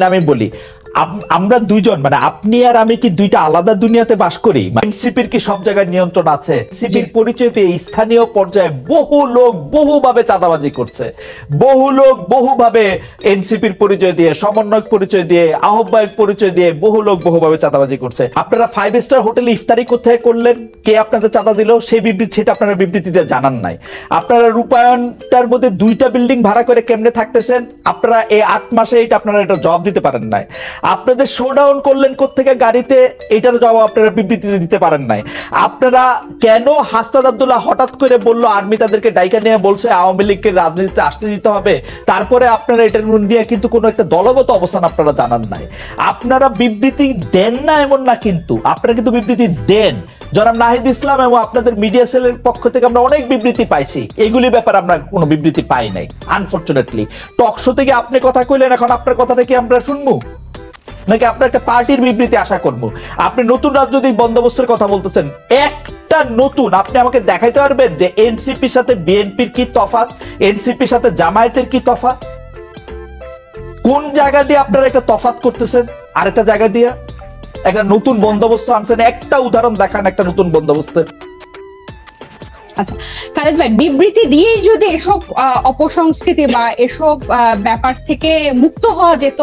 আমি বলি আমরা দুইজন মানে আপনি আর আমি কি দুইটা আলাদা দুনিয়াতে বাস করি? এনসিপির কি সব জায়গায় নিয়ন্ত্রণ আছে? এনসিপির পরিচয় দিয়ে স্থানীয় পর্যায়ে বহু লোক বহুভাবে চাঁদাবাজি করছে, বহু লোক বহুভাবে এনসিপির পরিচয় দিয়ে, সমন্বয়ক পরিচয় দিয়ে, আহ্বায়ক পরিচয় দিয়ে বহু লোক বহুভাবে চাঁদাবাজি করছে। আপনারা 5 স্টার হোটেলে ইফতারি কোথায় করলেন, কে আপনাদের চাঁদা দিল, সেই বিবৃতি সেটা আপনারা বিবৃতিতে জানান নাই। আপনারা রূপায়ণটার মধ্যে 2টা বিল্ডিং ভাড়া করে কেমনে থাকতেছেন আপনারা এই 8 মাসে, এটা আপনারা এটা জবাব দিতে পারেন নাই। আপনাদের শোডাউন করলেন কোত্থেকে গাড়িতে, এটার জবাব আপনারা বিবৃতিতে দিতে পারেন নাই। আপনারা কেন হাসনাত আব্দুল্লাহ হঠাৎ করে বললো আর্মি তাদেরকে ডাইকা নিয়ে বলছে আওয়ামী লীগকে রাজনীতিতে আসতে দিতে হবে, তারপরে আপনারা এটার নিয়ে কিন্তু কোনো একটা দলগত অবস্থান আপনারা জানান নাই। আপনারা বিবৃতি দেন না এমন না, কিন্তু আপনারা কিন্তু বিবৃতি দেন। জনাব নাহিদ ইসলাম এবং আপনাদের মিডিয়া সেলের পক্ষ থেকে আমরা অনেক বিবৃতি পাইছি, এগুলি ব্যাপারে আমরা কোনো বিবৃতি পাই নাই আনফরচুনেটলি। টক শো থেকে আপনি কথা কইলেন, এখন আপনার কথাটা কি আমরা শুনবো নাকি আপনার একটা পার্টির বিবৃতি আশা করবো? আপনি নতুন রাজনৈতিক বন্দোবস্তের কথা বলতেছেন, একটা নতুন আপনি আমাকে দেখাইতে পারবেন যে এনসিপির সাথে বিএনপির কি তফাৎ, এনসিপির সাথে জামায়াতের কি তফাৎ? কোন জায়গা দিয়ে আপনারা একটা তফাৎ করতেছেন আরেকটা জায়গা দিয়ে একটা নতুন বন্দোবস্ত আনছেন? একটা উদাহরণ দেখান একটা নতুন বন্দোবস্তের। আচ্ছা খালেদ ভাই, বিবৃতি দিয়েই যদি এসব অপসংস্কৃতি বা এসব ব্যাপার থেকে মুক্ত হওয়া যেত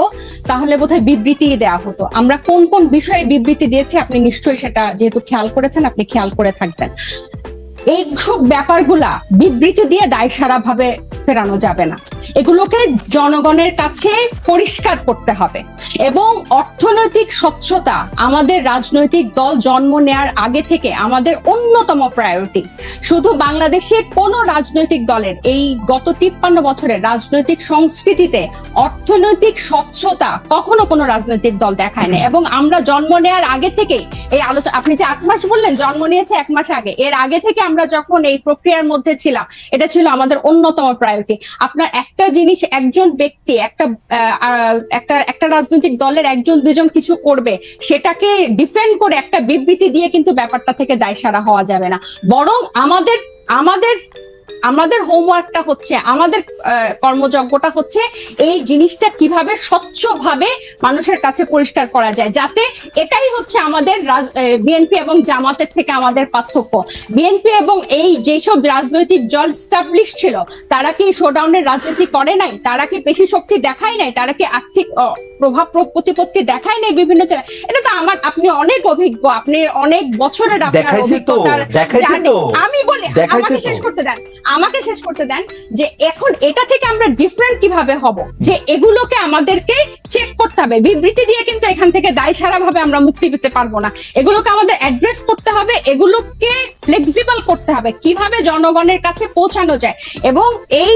তাহলে বোধহয় বিবৃতি দেওয়া হতো। আমরা কোন কোন বিষয়ে বিবৃতি দিয়েছি আপনি নিশ্চয়ই সেটা যেহেতু খেয়াল করেছেন আপনি খেয়াল করে থাকবেন। এইসব ব্যাপারগুলা বিবৃতি দিয়ে দায়সারা ভাবে ফেরানো যাবে না, এগুলোকে জনগণের কাছে পরিষ্কার করতে হবে। এবং অর্থনৈতিক স্বচ্ছতা আমাদের রাজনৈতিক দল জন্ম নেয়ার আগে থেকে আমাদের অন্যতম প্রায়োরিটি। শুধু বাংলাদেশে কোন রাজনৈতিক দলের এই গত 53 বছরের রাজনৈতিক সংস্কৃতিতে অর্থনৈতিক স্বচ্ছতা কখনো কোনো রাজনৈতিক দল দেখায় না। এবং আমরা জন্ম নেয়ার আগে থেকেই এই আলোচনা, আপনি যে 8 মাস বললেন, জন্ম নিয়েছে 1 মাস আগে, এর আগে থেকে আমরা যখন এই প্রক্রিয়ার মধ্যে ছিলাম এটা ছিল আমাদের অন্যতম প্রায়োরিটি। আপনার একটা জিনিস, একজন ব্যক্তি একটা রাজনৈতিক দলের 1-2 জন কিছু করবে, সেটাকে ডিফেন্ড করে একটা বিবৃতি দিয়ে কিন্তু ব্যাপারটা থেকে দায়সারা হওয়া যাবে না। বরং আমাদের হোমওয়ার্কটা হচ্ছে, আমাদের কর্মযজ্ঞটা হচ্ছে এই জিনিসটা কিভাবে স্বচ্ছভাবে মানুষের কাছে পরিষ্কার করা যায়, যাতে এটাই হচ্ছে আমাদের বিএনপি এবং জামাতের থেকে আমাদের পার্থক্য। বিএনপি এবং এই যেসব রাজনৈতিক দল স্টাবলিশ ছিল তারা কি শোডাউনের রাজনীতি করে নাই? তারা কি পেশি শক্তি দেখায় নাই? তারা কি আর্থিক প্রভাব প্রতিপত্তি দেখায় নাই বিভিন্ন জায়গায়? এটা তো আপনি অনেক অভিজ্ঞ, আপনি অনেক বছরের আপনার অভিজ্ঞতা। আমি বলি আমাকে শেষ করতে দেন যে এখন এটা থেকে আমরা ডিফারেন্ট কিভাবে হব, যে এগুলোকে আমাদেরকে চেক করতে হবে। বিবৃতি দিয়ে কিন্তু এখান থেকে দায়সারা ভাবে আমরা মুক্তি পেতে পারবো না। এগুলোকে আমাদের অ্যাড্রেস করতে হবে, এগুলোকে ফ্লেক্সিবল করতে হবে, কিভাবে জনগণের কাছে পৌঁছানো যায়। এবং এই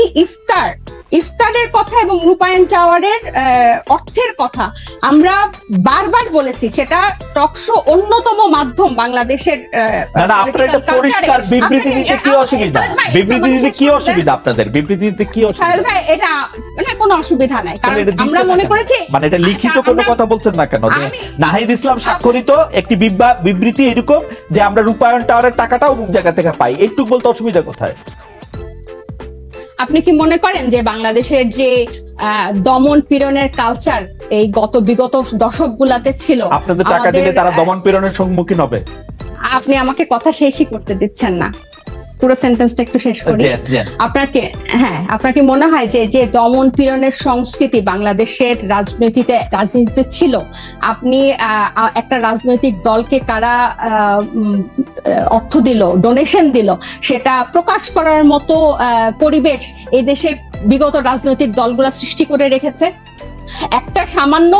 ইফতারের কথা এবং রূপায়ণ টাওয়ারের অর্থের কথা আমরা বারবার বলেছি, সেটা টকশো অন্যতম মাধ্যম বাংলাদেশের। বিবৃতি দিতে কি অসুবিধা? বিবৃতি দিতে কি অসুবিধা আপনাদের? বিবৃতি দিতে কি অসুবিধা? ভাই এটা কোনো অসুবিধা নাই, কারণ আমরা মনে করেছি মানে এটা লিখিত কোনো কথা বলছেন না কেন? নাহিদ ইসলাম স্বাক্ষরিত একটি বিবৃতি এরকম যে আমরা রূপায়ণ টাওয়ারের টাকাটাও অমুক জায়গা থেকে পাই, একটু বলতে অসুবিধা কোথায়? আপনি কি মনে করেন যে বাংলাদেশের যে দমন পীড়নের কালচার এই বিগত দশকগুলাতে ছিল, আপনাদের টাকা দিলে তারা দমন পীড়নের সম্মুখীন হবে? আপনি আমাকে কথা শেষই করতে দিচ্ছেন না, পুরো সেন্টেন্সটা একটু শেষ করি। আপনার কি মনে হয় যে দমন পীড়নের সংস্কৃতি বাংলাদেশের রাজনীতিতে ছিল, আপনি একটা রাজনৈতিক দলকে কারা অর্থ দিল, ডোনেশন দিল, সেটা প্রকাশ করার মতো পরিবেশ এই দেশে বিগত রাজনৈতিক দলগুলো সৃষ্টি করে রেখেছে? একটা সামান্য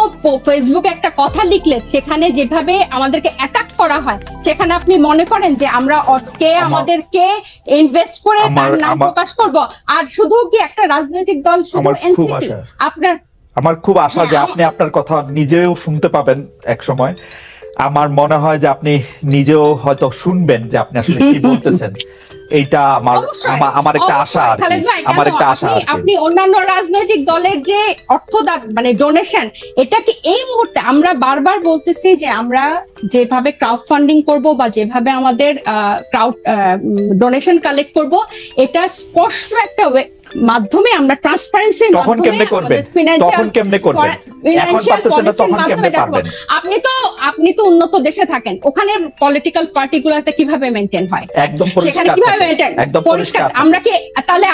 ফেসবুকে একটা কথা লিখলে সেখানে যেভাবে আমাদেরকে অ্যাটাক করা হয়, সেখানে আপনি মনে করেন যে আমরা আমাদেরকে ইনভেস্ট করে তার নাম প্রকাশ করব? আর শুধু কি একটা রাজনৈতিক দল, শুধু এনসিপি? আমার খুব আশা যে আপনি আপনার কথা নিজেও শুনতে পাবেন এক সময়। আমার মনে হয় যে আপনি নিজেও হয়তো শুনবেন যে আপনি আসলে কি বলতেছেন। এইটা আমার একটা আশা। আপনি অন্যান্য রাজনৈতিক দলের যে অর্থদান মানে ডোনেশন, এটা কি এই মুহূর্তে আমরা বারবার বলতেছি যে আমরা যেভাবে ক্রাউড ফান্ডিং করব বা যেভাবে আমাদের ক্রাউড ডোনেশন কালেক্ট করব, এটা স্পষ্ট একটা মাধ্যমে আমরা ট্রান্সপারেন্সির তখন কেমনে করবেন? তখন কেমনে করবেন? এখন পারতেছেন না, তখন কেমনে পারবেন? আপনি তো উন্নত দেশে থাকেন, ওখানে পলিটিক্যাল পার্টিগুলোতে কিভাবে মেইনটেইন হয়, একদম সেখানে পরিষ্কার কিভাবে থাকে, মেইনটেইন একদম পরিষ্কার। পরিষ্কার।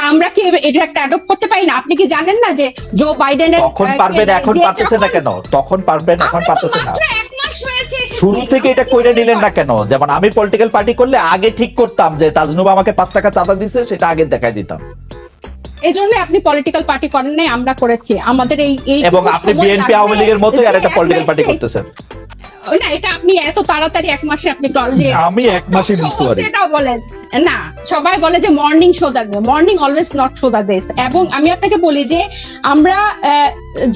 আমরা কি এটা একটা অ্যাডপ্ট করতে পারি না? আপনি কি জানেন না যে জো বাইডেনের তখন পারবেন, এখন পারতেছেন না কেন? তখন পারবেন, এখন পারতেছেন না। মাত্র 1 মাস হয়েছে এসেছি, শুরু থেকে এটা কইরা নিলেন না কেন? যেমন আমি পলিটিক্যাল পার্টি করলে আগে ঠিক করতাম যে তাজনুবা আমাকে 5 টাকা চাঁদা দিছে, সেটা আগে দেখাই দিতাম। এই জন্য আপনি পলিটিক্যাল পার্টি করেন নাই, আমরা করেছি। আমাদের এই এবং আপনি বিএনপি আওয়ামী লীগের মতোই আর একটা পলিটিক্যাল পার্টি করতেছেন না, এটা আপনি এত তাড়াতাড়ি 1 মাসে আপনি আমি 1 মাসে বুঝতে পারি। সেটাও বলে না, সবাই বলে যে মর্নিং শো দা, মর্নিং অলওয়েজ নট শো দা দিস। এবং আমি আপনাকে বলি যে আমরা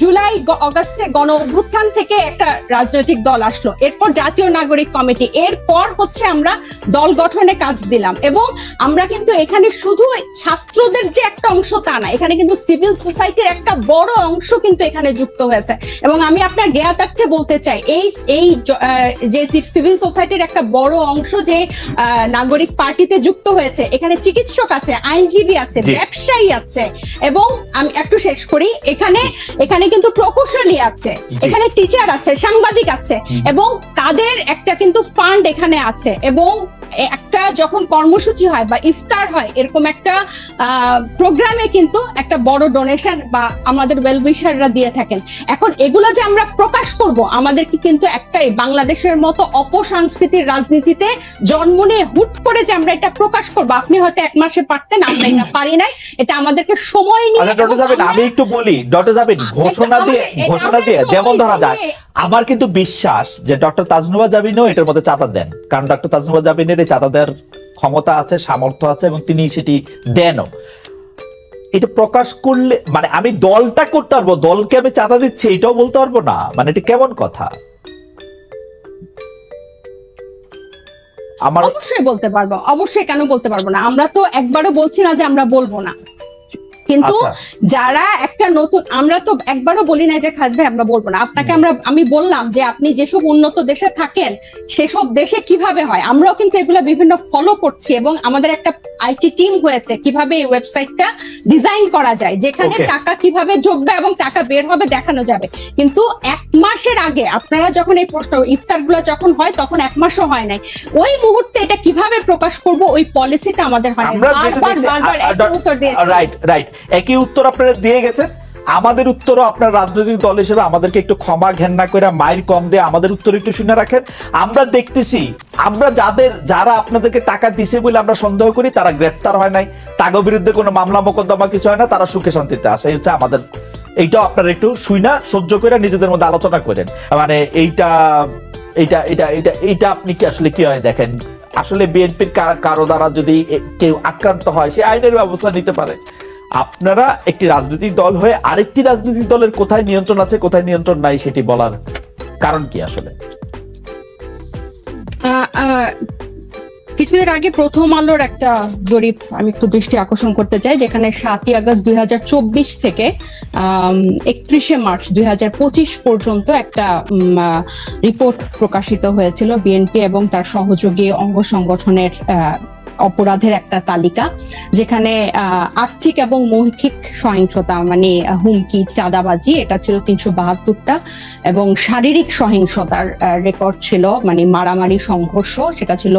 জুলাই অগাস্টে গণ অভ্যুত্থান থেকে একটা রাজনৈতিক দল আসলো, এরপর জাতীয় নাগরিক কমিটি, এরপর হচ্ছে আমরা দল গঠনে কাজ দিলাম। এবং আমরা কিন্তু এখানে শুধু ছাত্রদের যে একটা অংশ তা না, এখানে কিন্তু সিভিল সোসাইটির একটা বড় অংশ কিন্তু এখানে যুক্ত হয়েছে। এবং আমি আপনার জ্ঞাতার্থে বলতে চাই, এই যে সিভিল সোসাইটির একটা বড় অংশ যে নাগরিক পার্টিতে যুক্ত হয়েছে, এখানে চিকিৎসক আছে, আইনজীবী আছে, ব্যবসায়ী আছে, এবং আমি একটু শেষ করি, এখানে কিন্তু প্রকৌশলী আছে, এখানে টিচার আছে, সাংবাদিক আছে, এবং তাদের একটা কিন্তু ফান্ড এখানে আছে। এবং একটা যখন কর্মসূচি হয় বা ইফতার হয়, এরকম একটা প্রোগ্রামে কিন্তু একটা বড় ডোনেশন বা আমাদের ওয়েলউইশাররা দিয়ে থাকেন। এখন এগুলা যে আমরা প্রকাশ করব, আমাদেরকে কিন্তু একটাই, বাংলাদেশের মতো অপসংস্কৃতির রাজনীতিতে জন্ম নিয়ে হুট করে যে আমরা এটা প্রকাশ করব, আপনি হয়তো 1 মাসে পারতেন, আমরা এটা পারি নাই, এটা আমাদেরকে সময় নিয়ে। ডক্টর জাবিন, আমি একটু বলি, ডক্টর জাবিন, ঘোষণা দিয়ে যেমন ধরা যায়, আমার কিন্তু বিশ্বাস যে ডক্টর তাজনুবা জাবিনও এটার মধ্যে চাঁদা দেন, কারণ ডক্টর তাজনুবা জাবিনের এই চাঁদা দেওয়ার ক্ষমতা আছে, সামর্থ্য আছে, এবং তিনি সেটি দেনও। এটা প্রকাশ করলে মানে আমি দলটা করতে পারবো, দলকে আমি চাঁদা দিচ্ছি এটাও বলতে পারবো না, মানে এটা কেমন কথা? আমার অবশ্যই বলতে পারবো, অবশ্যই, কেন বলতে পারবো না? আমরা তো একবারও বলছি না যে আমরা বলবো না, কিন্তু যারা একটা নতুন, আমরা তো একবারও বলি না যে খালেদ ভাই আমরা বলবো না। আপনাকে আমি বললাম যে আপনি যেসব উন্নত দেশে থাকেন সেসব দেশে কিভাবে হয়, আমরাও কিন্তু এগুলা বিভিন্ন ফলো করছি, এবং আমাদের একটা আইটি টিম হয়েছে কিভাবে এই ওয়েবসাইটটা ডিজাইন করা যায়, যেখানে টাকা কিভাবে ঢুকবে এবং টাকা বের হবে দেখানো যাবে। কিন্তু 1 মাসের আগে আপনারা যখন এই প্রশ্ন ইফতারগুলো যখন হয়, তখন 1 মাসও হয় নাই, ওই মুহূর্তে এটা কিভাবে প্রকাশ করব ওই পলিসিটা আমাদের হয় না। বারবার একই উত্তর দিয়েছি। রাইট, একই উত্তর আপনারা দিয়ে গেছেন। আমাদের উত্তরও আপনার রাজনৈতিক দল হিসেবে আমাদেরকে একটু ক্ষমা ঘেন্না করে মাইর কম দিয়ে আমাদের উত্তর একটু শুনে রাখেন। আমরা দেখতেছি, আমরা যারা আপনাদেরকে টাকা দিছে বলে আমরা সন্দেহ করি, তারা গ্রেফতার হয় নাই, তাদের বিরুদ্ধে কোনো মামলা মোকদ্দমা কিছু হয় না, তারা সুখে শান্তিতে আসে। এই হচ্ছে আমাদের, এইটাও আপনারা একটু শুইনা সহ্য করে নিজেদের মধ্যে আলোচনা করেন। মানে এইটা আপনি কি আসলে কি হয় দেখেন, আসলে বিএনপির কারো দ্বারা যদি কেউ আক্রান্ত হয়, সে আইনের ব্যবস্থা নিতে পারে। আপনারা একটি রাজনৈতিক দল হয়ে আরেকটি রাজনৈতিক দলের কোথায় নিয়ন্ত্রণ আছে কোথায় নিয়ন্ত্রণ নাই সেটি বলার কারণ কি আসলে? কিছুদিন আগে প্রথম আলোর একটা জরিপ আমি একটু দৃষ্টি আকর্ষণ করতে চাই, যেখানে 7ই আগস্ট 2024 থেকে 31শে মার্চ 2025 পর্যন্ত একটা রিপোর্ট প্রকাশিত হয়েছিল বিএনপি এবং তার সহযোগী অঙ্গ সংগঠনের অপরাধের একটা তালিকা, যেখানে আর্থিক এবং মৌখিক সহিংসতা মানে হুমকি, চাঁদাবাজি, এটা ছিল 372টা, এবং শারীরিক সহিংসতার রেকর্ড ছিল মানে মারামারি, সংঘর্ষ, সেটা ছিল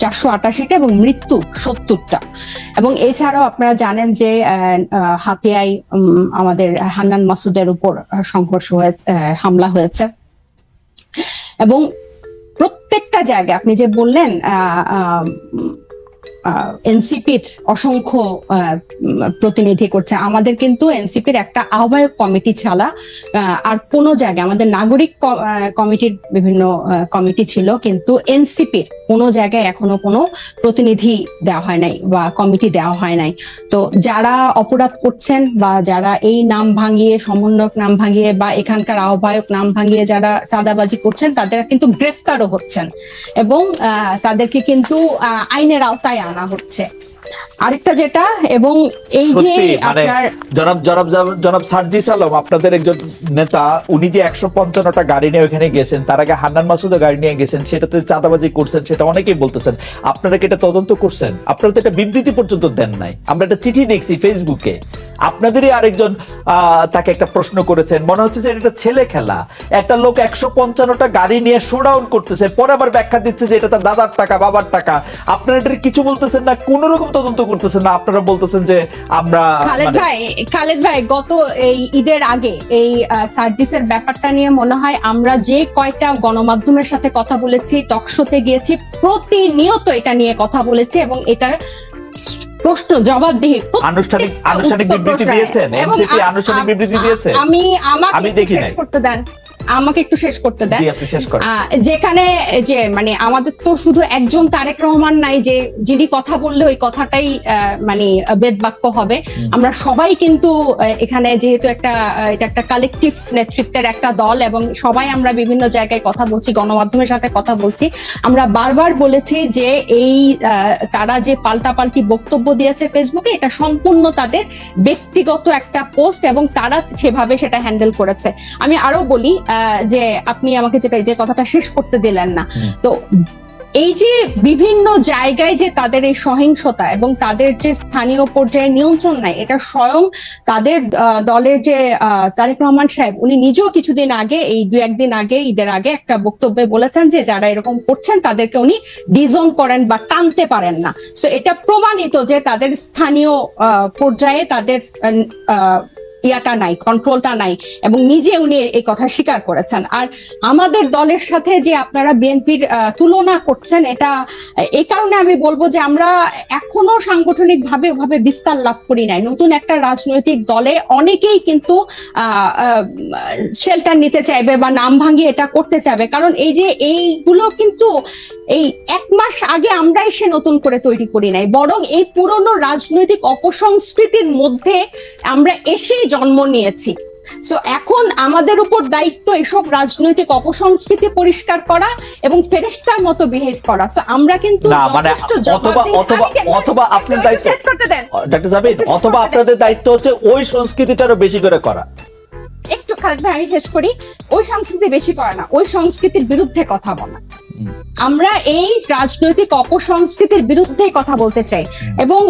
488টা, এবং মৃত্যু 70টা। এবং এছাড়াও আপনারা জানেন যে হাতিয়ায় আমাদের হান্নান মাসুদের উপর সংঘর্ষ হয়েছে, হামলা হয়েছে, এবং প্রত্যেকটা জায়গায় আপনি যে বললেন এনসিপির অসংখ্য প্রতিনিধি করছে, আমাদের কিন্তু এনসিপির একটা আহ্বায়ক কমিটি ছাড়া আর কোনো জায়গায়, আমাদের নাগরিক কমিটির বিভিন্ন কমিটি ছিল, কিন্তু এনসিপির কোনো জায়গায় এখনো কোনো প্রতিনিধি দেওয়া হয় নাই বা কমিটি দেওয়া হয় নাই। তো যারা অপরাধ করছেন বা যারা এই নাম ভাঙিয়ে, সমন্বয়ক নাম ভাঙিয়ে বা এখানকার আহ্বায়ক নাম ভাঙিয়ে যারা চাঁদাবাজি করছেন, তাদের কিন্তু গ্রেফতারও হচ্ছেন এবং তাদেরকে কিন্তু আইনের আওতায় আনা হচ্ছে। আরেকটা যেটা, এবং এই যে সত্যি মানে আপনার জনাব সার্জিস আলম আপনাদের একজন নেতা, উনি যে 155টা গাড়ি নিয়ে ওখানে গেছেন, তার আগে হান্নান মাসুদও গাড়ি নিয়ে গেছেন, সেটাতে চাঁদাবাজি করছেন, সেটা অনেকেই বলতেছেন। আপনারা কি এটা তদন্ত করছেন? আপনারা তো এটা বিবৃতি পর্যন্ত দেন নাই, আমরা একটা চিঠি দেখছি ফেসবুকে। আপনাদেরই আরেকজন তাকে একটা প্রশ্ন করেছেন, মনে হচ্ছে যে এটা ছেলে খেলা। একটা লোক 155টা গাড়ি নিয়ে শোডাউন করতেছে, পরে আবার ব্যাখ্যা দিচ্ছে যে এটা তার দাদার টাকা, বাবার টাকা। আপনারা এটা কিছু বলতেছেন না, কোন রকম তদন্ত করতেছেন না, আপনারা বলতেছেন যে আমরা। খালেদ ভাই গত এই ঈদের আগে এই সার্ভিসের ব্যাপারটা নিয়ে মনে হয় আমরা যে কয়টা গণমাধ্যমের সাথে কথা বলেছি, টকশোতে গিয়েছি, প্রতিনিয়ত এটা নিয়ে কথা বলেছি, এবং এটার প্রশ্ন জবাবদিহি আনুষ্ঠানিক বিবৃতি দিয়েছেন, এনসিপি আনুষ্ঠানিক বিবৃতি দিয়েছে। আমাকে শেষ করতে দেন, আমাকে একটু শেষ করতে দেন। যেখানে যে মানে আমাদের তো শুধু একজন তারেক রহমান নাই যে যিনি কথা বললে ওই কথাটাই মানে বেদবাক্য হবে। আমরা সবাই কিন্তু এখানে যেহেতু এটা একটা কালেকটিভ নেতৃত্বের একটা দল, এবং সবাই আমরা বিভিন্ন জায়গায় কথা বলছি, গণমাধ্যমের সাথে কথা বলছি। আমরা বারবার বলেছি যে এই তারা যে পাল্টাপাল্টি বক্তব্য দিয়েছে ফেসবুকে, এটা সম্পূর্ণ তাদের ব্যক্তিগত একটা পোস্ট, এবং তারা সেভাবে সেটা হ্যান্ডেল করেছে। আমি আরো বলি যে আপনি আমাকে যে কথাটা শেষ করতে দিলেন না, তো এই যে বিভিন্ন জায়গায় যে তাদের এই সহিংসতা এবং তাদের যে স্থানীয় পর্যায়ে নিয়ন্ত্রণ নাই, এটা স্বয়ং তাদের দলের যে তারেক রহমান সাহেব, উনি নিজেও কিছুদিন আগে, এই 2-1 দিন আগে, ঈদের আগে একটা বক্তব্যে বলেছেন যে যারা এরকম করছেন তাদেরকে উনি ডিজোন করেন বা টানতে পারেন না। সো এটা প্রমাণিত যে তাদের স্থানীয় পর্যায়ে তাদের ইয়াটা নাই, কন্ট্রোলটা নাই, এবং নিজে উনি এই কথা স্বীকার করেছেন। আর আমাদের দলের সাথে যে আপনারা বিএনপির তুলনা করছেন, এটা এই কারণে আমি বলবো যে আমরা এখনো সাংগঠনিক ভাবে ওভাবে বিস্তার লাভ করি নাই। নতুন একটা রাজনৈতিক দলে অনেকেই কিন্তু শেল্টার নিতে চাইবে বা নাম ভাঙিয়ে এটা করতে চাইবে, কারণ এই যে এইগুলো কিন্তু এই 1 মাস আগে আমরা এসে নতুন করে তৈরি করি নাই, বরং এই পুরনো রাজনৈতিক অপসংস্কৃতির মধ্যে আমরা এসেই জন্ম নিয়েছি। সো এখন আমাদের উপর দায়িত্ব এসব রাজনৈতিক অপসংস্কৃতি পরিষ্কার করা এবং ফেরেশতার মতো বিহেভ করা। সো আমরা কিন্তু অথবা আপনার দায়িত্ব, ডক্টর জাবির, অথবা আপনাদের দায়িত্ব হচ্ছে ওই সংস্কৃতিটারও বেশি করে করা। একটু খালেদ ভাই আমি শেষ করি। ওই সংস্কৃতি বেশি করে না, ওই সংস্কৃতির বিরুদ্ধে কথা বলা। আমরা এই রাজনৈতিক অপসংস্কৃতির বিরুদ্ধে কথা বলতে চাই, এবং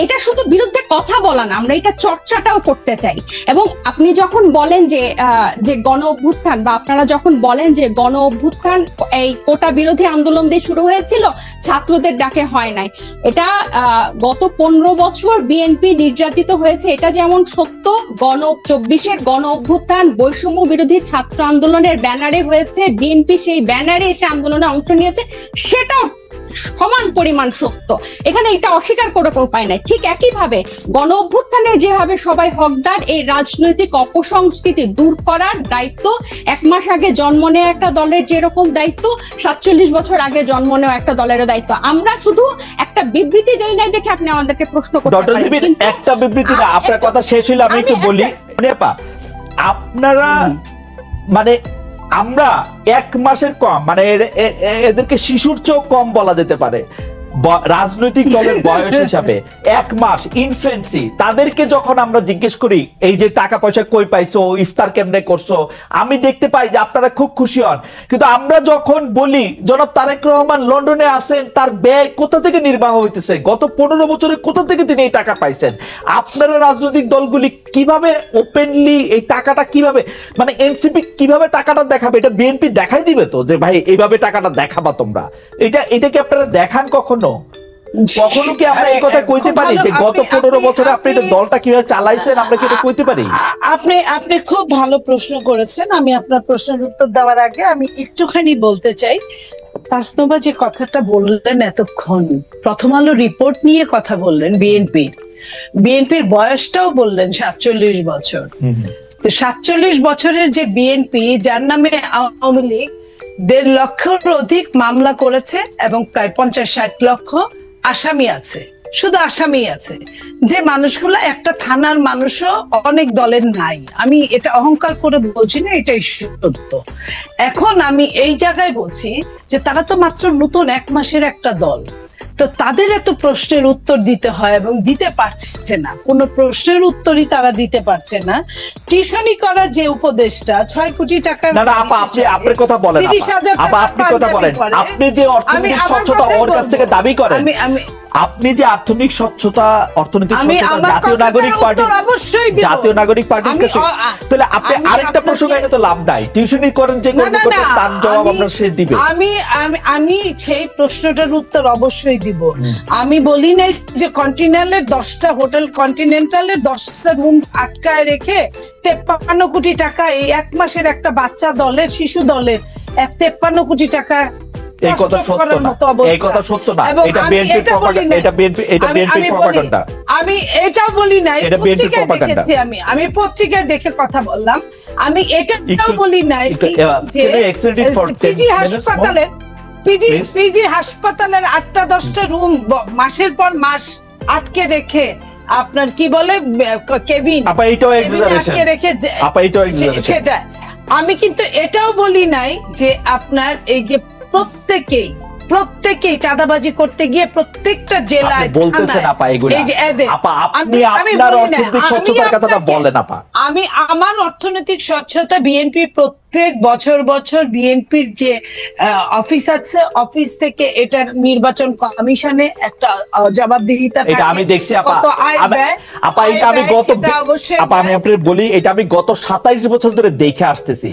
এটা শুধু বিরুদ্ধে কথা বলা না, আমরা এটা চর্চাটাও করতে চাই। এবং আপনি যখন বলেন যে গণ অভ্যুত্থান, বা আপনারা যখন বলেন যে গণ অভ্যুত্থান এই কোটা বিরোধী আন্দোলন দিয়ে শুরু হয়েছিল, ছাত্রদের ডাকে হয় নাই, এটা গত 15 বছর বিএনপি নির্যাতিত হয়েছে, এটা যেমন সত্য। 24-এর গণ অভ্যুত্থান বৈষম্য বিরোধী ছাত্র আন্দোলনের ব্যানারে হয়েছে, বিএনপি সেই ব্যানারে এসে আন্দোলনে অংশ নিয়েছে, সেটাও সমান পরিমাণ সত্য। এখানে এটা অস্বীকার করে কোনো উপায় নাই। ঠিক একইভাবে গণ অভ্যুত্থানের যেভাবে সবাই হকদার, এই রাজনৈতিক অপসংস্কৃতি দূর করার দায়িত্ব 1 মাস আগে জন্ম নেওয়া একটা দলের যেরকম দায়িত্ব, 47 বছর আগে জন্ম নেওয়া একটা দলের দায়িত্ব। আমরা শুধু একটা বিবৃতি দেই নাই দেখে আপনি আমাদেরকে প্রশ্ন করতে পারেন। একটা বিবৃতি না, আপনার কথা শেষ হইলে আমি একটু বলি। আপনারা মানে আমরা 1 মাসের কম, মানে এদেরকে শিশুর চেয়েও কম বলা যেতে পারে রাজনৈতিক দলের বয়স হিসাবে। 1 মাস ইনফেন্সি, তাদেরকে যখন আমরা জিজ্ঞেস করি এই যে টাকা পয়সা কই পাইছো, ইফতার কেমনে করছো, আমি দেখতে পাই যে আপনারা খুব খুশি হন। কিন্তু আমরা যখন বলি জনাব তারেক রহমান লন্ডনে আসেন, তার ব্যয় কোথা থেকে নির্বাহ হইতেছে, গত 15 বছরে কোথা থেকে তিনি এই টাকা পাইছেন, আপনারা রাজনৈতিক দলগুলি কিভাবে ওপেনলি এই টাকাটা কিভাবে, মানে এনসিপি কিভাবে টাকাটা দেখাবে, এটা বিএনপি দেখাই দিবে তো যে ভাই এইভাবে টাকাটা দেখাবা তোমরা, এটা কি আপনারা দেখান কখনো? কখনো কি আমরা এই কথা কইতে পারি যে গত 15 বছরে আপনি এটা দলটা কিভাবে চালাইছেন, আমরা কি এটা কইতে পারি? আপনি খুব ভালো প্রশ্ন করেছেন। আমি আপনার প্রশ্নের উত্তর দেওয়ার আগে আমি একটুখানি বলতে চাই, তাসনুবা যে কথাটা বললেন এতক্ষণ, প্রথম আলো রিপোর্ট নিয়ে কথা বললেন, বিএনপির বয়সটাও বললেন 47 বছর। 47 বছরের যে বিএনপি, যার নামে আওয়ামী লীগ 1.5 লক্ষের অধিক মামলা করেছে এবং প্রায় 50-60 লক্ষ আসামি আছে, শুধু আসামি আছে, যে মানুষগুলো একটা থানার মানুষও অনেক দলের নাই। আমি এটা অহংকার করে বলছি না, এটাই সত্য। এখন আমি এই জায়গায় বলছি যে তারা তো মাত্র নতুন 1 মাসের একটা দল, তো তাদের এত প্রশ্নের উত্তর দিতে হয় এবং দিতে পারছে না, কোনো প্রশ্নের উত্তরই তারা দিতে পারছে না। টিউশনি করা যে উপদেশটা 6 কোটি টাকার, না না আপা, আপনি আপনার কথা বলেন, 30,000 আপা আপনি কথা বলেন, আপনি যে অর্থনৈতিক স্বচ্ছতা ওর কাছ থেকে দাবি করেন, আপনি যে অর্থনৈতিক স্বচ্ছতা, অর্থনৈতিক স্বচ্ছতা জাতীয় নাগরিক পার্টি, জাতীয় নাগরিক পার্টির কাছে, তাহলে আপনি আরেকটা প্রসঙ্গ এনে তো লাভ নাই, টিউশনি করেন যে কোন করতে, তার জবাব আমরা সে দিবে। আমি সেই প্রশ্নটার উত্তর অবশ্যই দিব। আমি বলি নাই যে কন্টিনেন্টালের 10টা হোটেল, কন্টিনেন্টালের 10টা রুম আটকায় রেখে 53 কোটি টাকা এই এক মাসের একটা বাচ্চা দলের, শিশু দলের 53 কোটি টাকা, এই কথা সত্য না, এই কথা সত্য না, এটা বিএনপি প্রপাগান্ডা, এটা বিএনপি প্রপাগান্ডা। আমি এটা বলি নাই, পত্রিকায় দেখেছি, আমি পত্রিকায় দেখে কথা বললাম। আমি এটাও বলি নাই যে পিজি হাসপাতালের 8টা 10টা রুম মাসের পর মাস আটকে রেখে, আপনার কি বলে কেবিন, আপা এটাও এক্সাজারেশন, আপা এটাও এক্সাজারেশন। সেটা আমি কিন্তু এটাও বলি নাই যে আপনার এই যে প্রত্যেকেই চাঁদাবাজি করতে গিয়ে প্রত্যেকটা জেলায় বলতেছেন আপা এগুলা, আপা আপনি আপনার অর্থনৈতিক স্বচ্ছতার কথাটা বলেন আপা। আমি আমার অর্থনৈতিক স্বচ্ছতা, বিএনপি প্রত্যেক বছর বিএনপির যে অফিস আছে, অফিস থেকে এটা নির্বাচন কমিশনে একটা জবাবদিহিতা থাকে, এটা আমি দেখছি আপা, আপা এটা আমি গত, অবশ্যই আপা আমি আপনাদের বলি, এটা আমি গত 27 বছর ধরে দেখে আসতেছি।